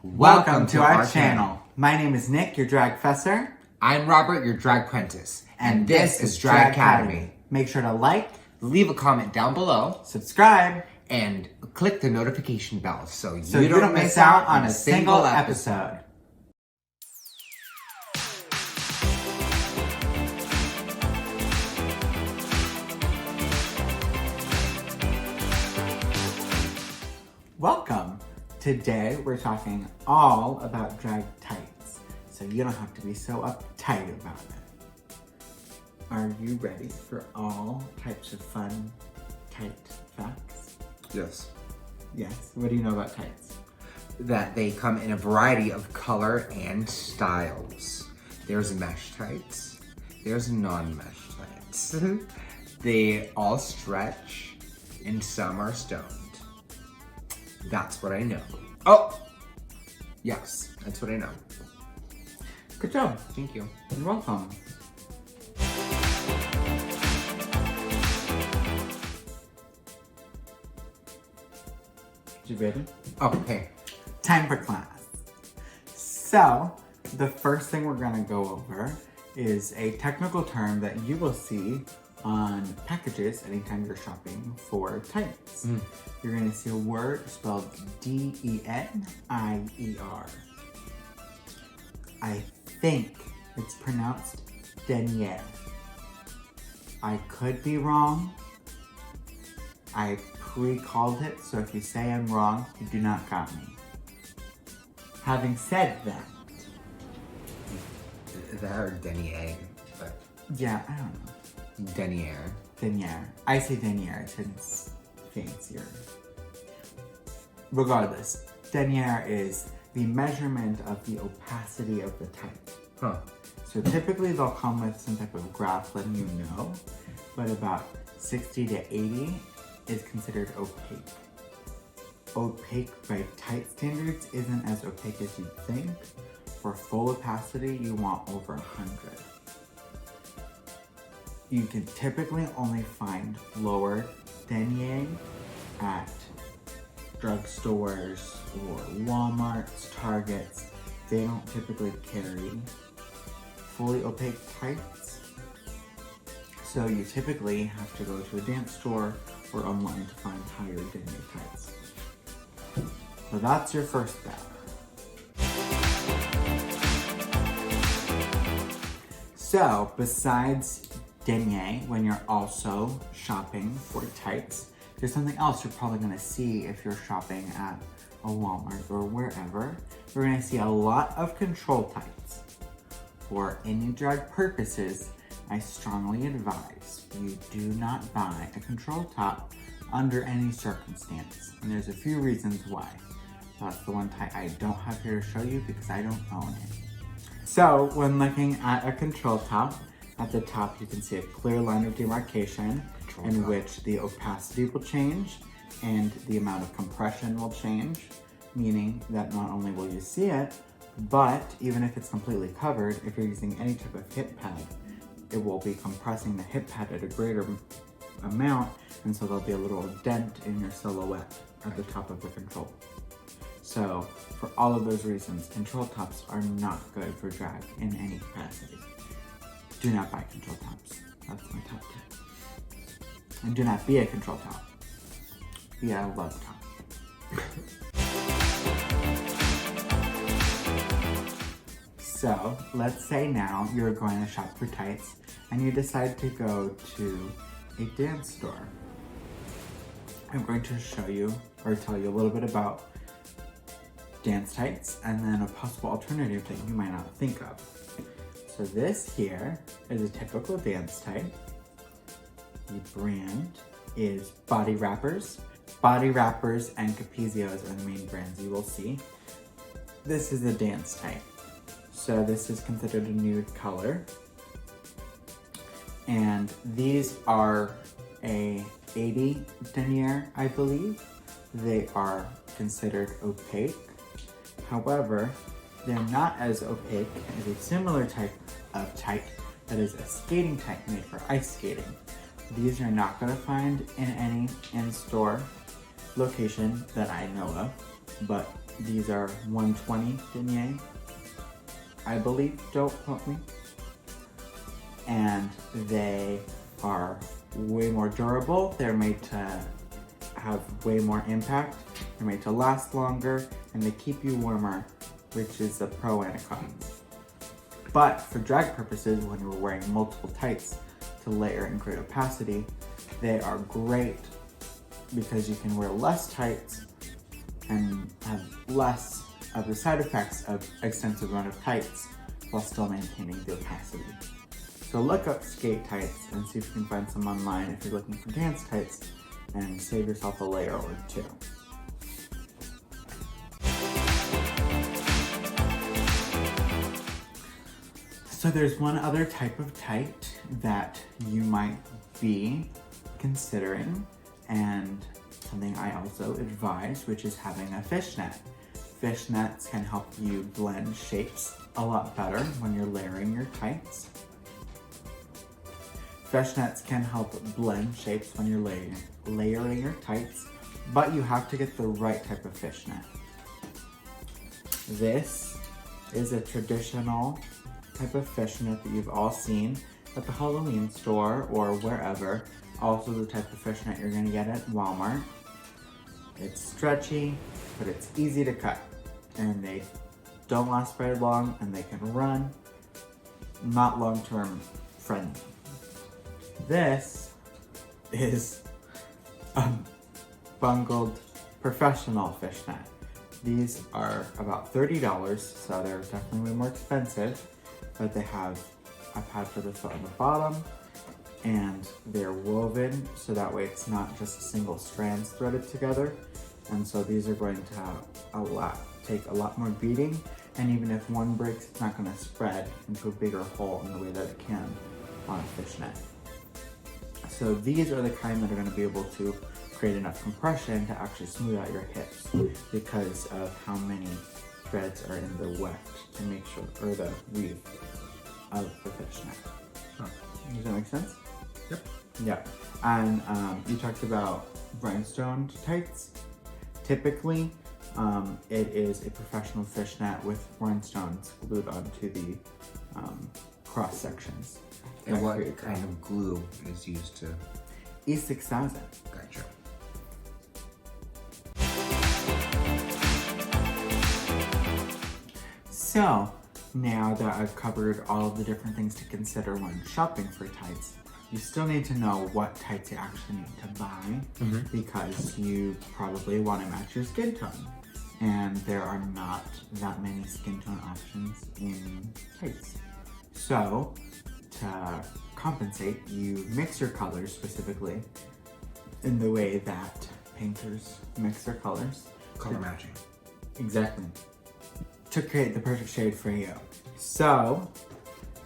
Welcome to our channel. My name is Nick, your drag fesser. I'm Robert, your drag apprentice. And this is Drag-Cademy. Make sure to like, leave a comment down below, subscribe, and click the notification bell so you don't miss out on a single episode. Welcome. Today we're talking all about drag tights, so you don't have to be so uptight about it. Are you ready for all types of fun tight facts? Yes. Yes. What do you know about tights? That they come in a variety of color and styles. There's mesh tights. There's non-mesh tights. They all stretch and some are stoned. That's what I know. Oh! Yes, that's what I know. Good job. Thank you. You're welcome. You ready? Okay. Time for class. So, the first thing we're gonna go over is a technical term that you will see on packages anytime you're shopping for tights. You're gonna see a word spelled D-E-N-I-E-R. I think it's pronounced denier. I could be wrong. I pre-called it, so if you say I'm wrong, you do not got me. Having said that. That or denier, but... Yeah, I don't know. Denier. Denier. I say denier, it's fancier. Regardless, denier is the measurement of the opacity of the tight. Huh. So typically they'll come with some type of graph letting you know, but about 60 to 80 is considered opaque. Opaque by tight standards isn't as opaque as you'd think. For full opacity, you want over 100. You can typically only find lower denier at drugstores or Walmarts, Targets. They don't typically carry fully opaque tights. So you typically have to go to a dance store or online to find higher denier tights. So that's your first bet. So besides denier, when you're also shopping for tights, there's something else you're probably gonna see if you're shopping at a Walmart or wherever. You're gonna see a lot of control tights. For any drag purposes, I strongly advise you do not buy a control top under any circumstance. And there's a few reasons why. That's the one tight I don't have here to show you because I don't own it. So when looking at a control top, at the top you can see a clear line of demarcation in which the opacity will change and the amount of compression will change, meaning that not only will you see it, but even if it's completely covered, if you're using any type of hip pad, it will be compressing the hip pad at a greater amount, and so there'll be a little dent in your silhouette at the top of the control. So for all of those reasons, control tops are not good for drag in any capacity. Do not buy control tops. That's my top tip. And do not be a control top. Be a love top. So let's say now you're going to shop for tights and you decide to go to a dance store. I'm going to show you or tell you a little bit about dance tights and then a possible alternative that you might not think of. So this here is a typical dance tight. The brand is Body Wrappers. Body Wrappers and Capezios are the main brands you will see. This is a dance tight. So this is considered a nude color. And these are a 80 denier, I believe. They are considered opaque. However, they're not as opaque as a similar type of tight that is a skating tight made for ice skating. These you're not going to find in any in-store location that I know of, but These are 120 denier, I believe, don't quote me. And they are way more durable. They're made to have way more impact. They're made to last longer, and they keep you warmer, which is a pro and a con. But for drag purposes, when you're wearing multiple tights to layer and create opacity, they are great because you can wear less tights and have less of the side effects of extensive amount of tights while still maintaining the opacity. So look up skate tights and see if you can find some online if you're looking for dance tights, and save yourself a layer or two. So there's one other type of tight that you might be considering, and something I also advise, which is having a fishnet. Fishnets can help you blend shapes a lot better when you're layering your tights. Fishnets can help blend shapes when you're layering your tights, but you have to get the right type of fishnet. This is a traditional type of fishnet that you've all seen at the Halloween store or wherever. Also the type of fishnet you're gonna get at Walmart. It's stretchy, but it's easy to cut, and they don't last very long, and they can run, not long-term friendly. This is a bungled professional fishnet. These are about $30, so they're definitely way more expensive, but they have a pad for the foot on the bottom, and they're woven, so that way it's not just single strands threaded together. And so these are going to take a lot more beating, and even if one breaks, it's not going to spread into a bigger hole in the way that it can on a fishnet. So these are the kind that are going to be able to create enough compression to actually smooth out your hips because of how many threads are in the weft to make sure, or the weave of the fishnet. Does that make sense? Yep. Yeah. And you talked about rhinestone tights. Typically, it is a professional fishnet with rhinestones glued onto the cross sections. And what kind of glue is used to? E6000. Gotcha. So, now that I've covered all of the different things to consider when shopping for tights, you still need to know what tights you actually need to buy because you probably want to match your skin tone. And there are not that many skin tone options in tights. So, to compensate, you mix your colors specifically in the way that painters mix their colors. Color matching. Exactly. To create the perfect shade for you. So,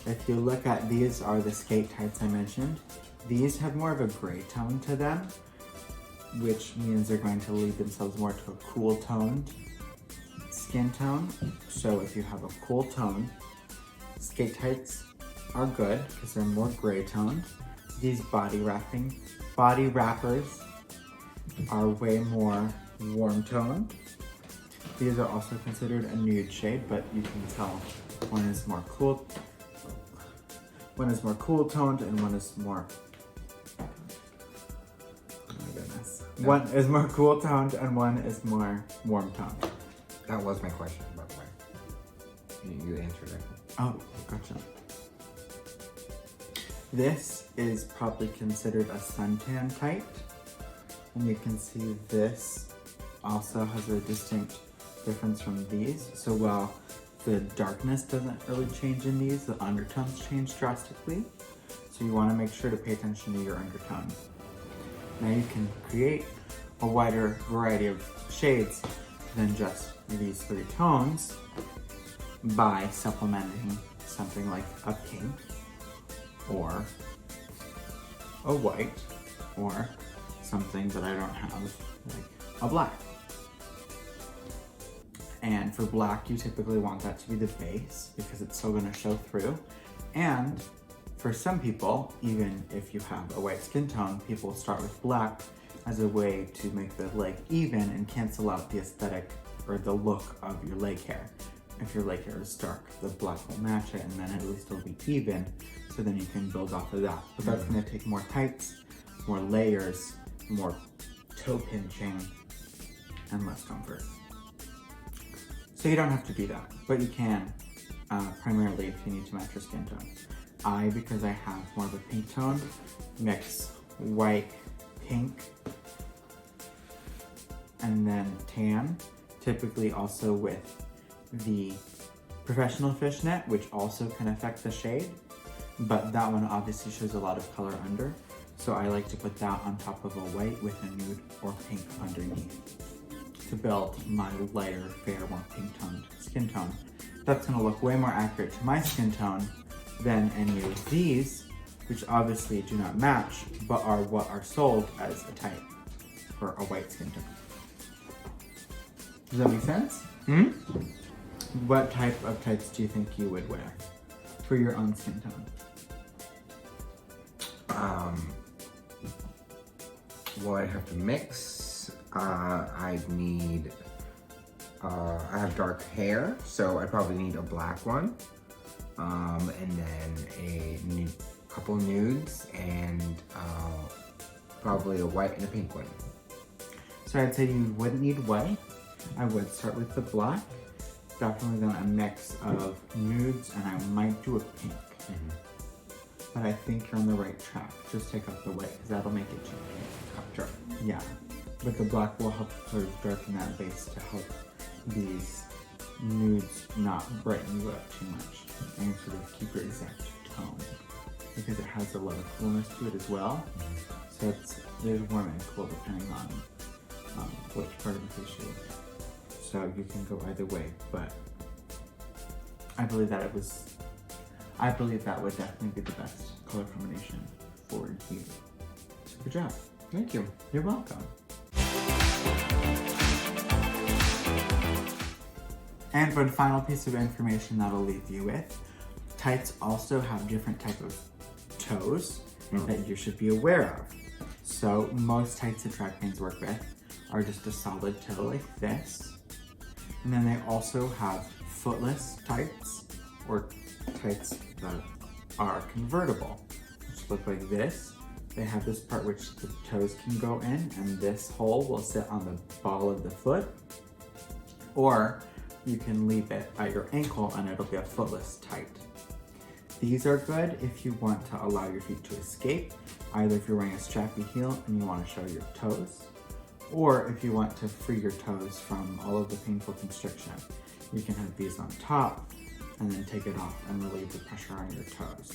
if you look at these are the skate tights I mentioned. These have more of a gray tone to them, which means they're going to lead themselves more to a cool toned skin tone. So if you have a cool tone, skate tights are good because they're more gray toned. These body wrappers are way more warm toned. These are also considered a nude shade, but you can tell one is more cool toned and one is more, oh my goodness. No. One is more cool toned and one is more warm toned. That was my question, by the way. You answered it. Oh, gotcha. This is probably considered a suntan tight. And you can see this also has a distinct difference from these. So while the darkness doesn't really change in these, the undertones change drastically. So you want to make sure to pay attention to your undertone. Now you can create a wider variety of shades than just these three tones by supplementing something like a pink or a white or something that I don't have, like a black. And for black, you typically want that to be the base because it's still going to show through. And for some people, even if you have a white skin tone, people start with black as a way to make the leg even and cancel out the aesthetic or the look of your leg hair. If your leg hair is dark, the black will match it, and then at least it'll be even, so then you can build off of that. But that's gonna take more tights, more layers, more toe pinching, and less comfort. So you don't have to do that, but you can, primarily if you need to match your skin tone. Because I have more of a pink tone, mix white, pink, and then tan, typically also with the professional fishnet, which also can affect the shade, but that one obviously shows a lot of color under, so I like to put that on top of a white with a nude or pink underneath to build my lighter, fair, more pink toned skin tone. That's gonna look way more accurate to my skin tone than any of these, which obviously do not match, but are what are sold as a type for a white skin tone. Does that make sense? What type of tights do you think you would wear for your own skin tone? Well, I have to mix. I'd need, I have dark hair, so I probably need a black one. And then a couple nudes and probably a white and a pink one. So I'd say you wouldn't need white. I would start with the black. Definitely then a mix of nudes, and I might do a pink. But I think you're on the right track. Just take out the white, because that'll make it too pink. Sure. Yeah. But the black will help sort of darken that base to help these nudes not brighten you up too much and sort of keep your exact tone, because it has a lot of coolness to it as well. So there's warm and cool depending on which part of the face you look at. So you can go either way, but I believe that would definitely be the best color combination for you. So good job. Thank you. You're welcome. And for the final piece of information that I'll leave you with, tights also have different type of toes that you should be aware of. So most tights that drag queens work with are just a solid toe like this. And then they also have footless tights, or tights that are convertible, which look like this. They have this part which the toes can go in, and this hole will sit on the ball of the foot. Or you can leave it at your ankle and it'll be a footless tight. These are good if you want to allow your feet to escape, either if you're wearing a strappy heel and you want to show your toes, or if you want to free your toes from all of the painful constriction. You can have these on top and then take it off and relieve the pressure on your toes.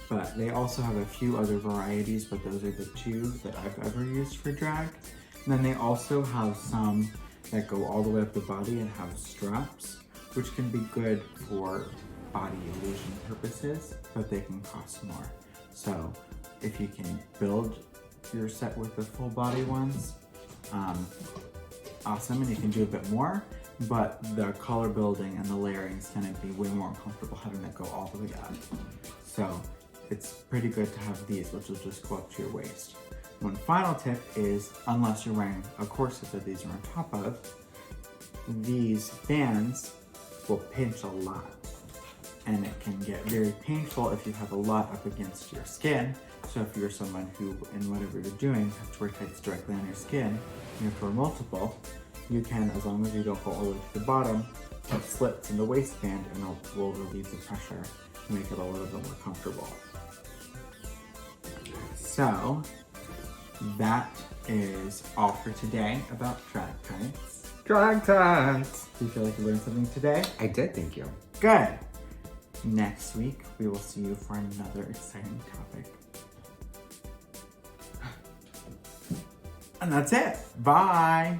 But they also have a few other varieties, but those are the two that I've ever used for drag. And then they also have some that go all the way up the body and have straps, which can be good for body illusion purposes, but they can cost more. So if you can build your set with the full body ones, awesome, and you can do a bit more, but the color building and the layering is gonna be way more uncomfortable having that go all the way up. So it's pretty good to have these, which will just go up to your waist. One final tip is, unless you're wearing a corset that these are on top of, these bands will pinch a lot. And it can get very painful if you have a lot up against your skin. So if you're someone who, in whatever you're doing, have to wear tights directly on your skin, you have to wear multiple, you can, as long as you don't go all the way to the bottom, have slits in the waistband, and it will relieve the pressure to make it a little bit more comfortable. So that is all for today about drag tights. Drag tights! Do you feel like you learned something today? I did, thank you. Good! Next week, we will see you for another exciting topic. And that's it. Bye!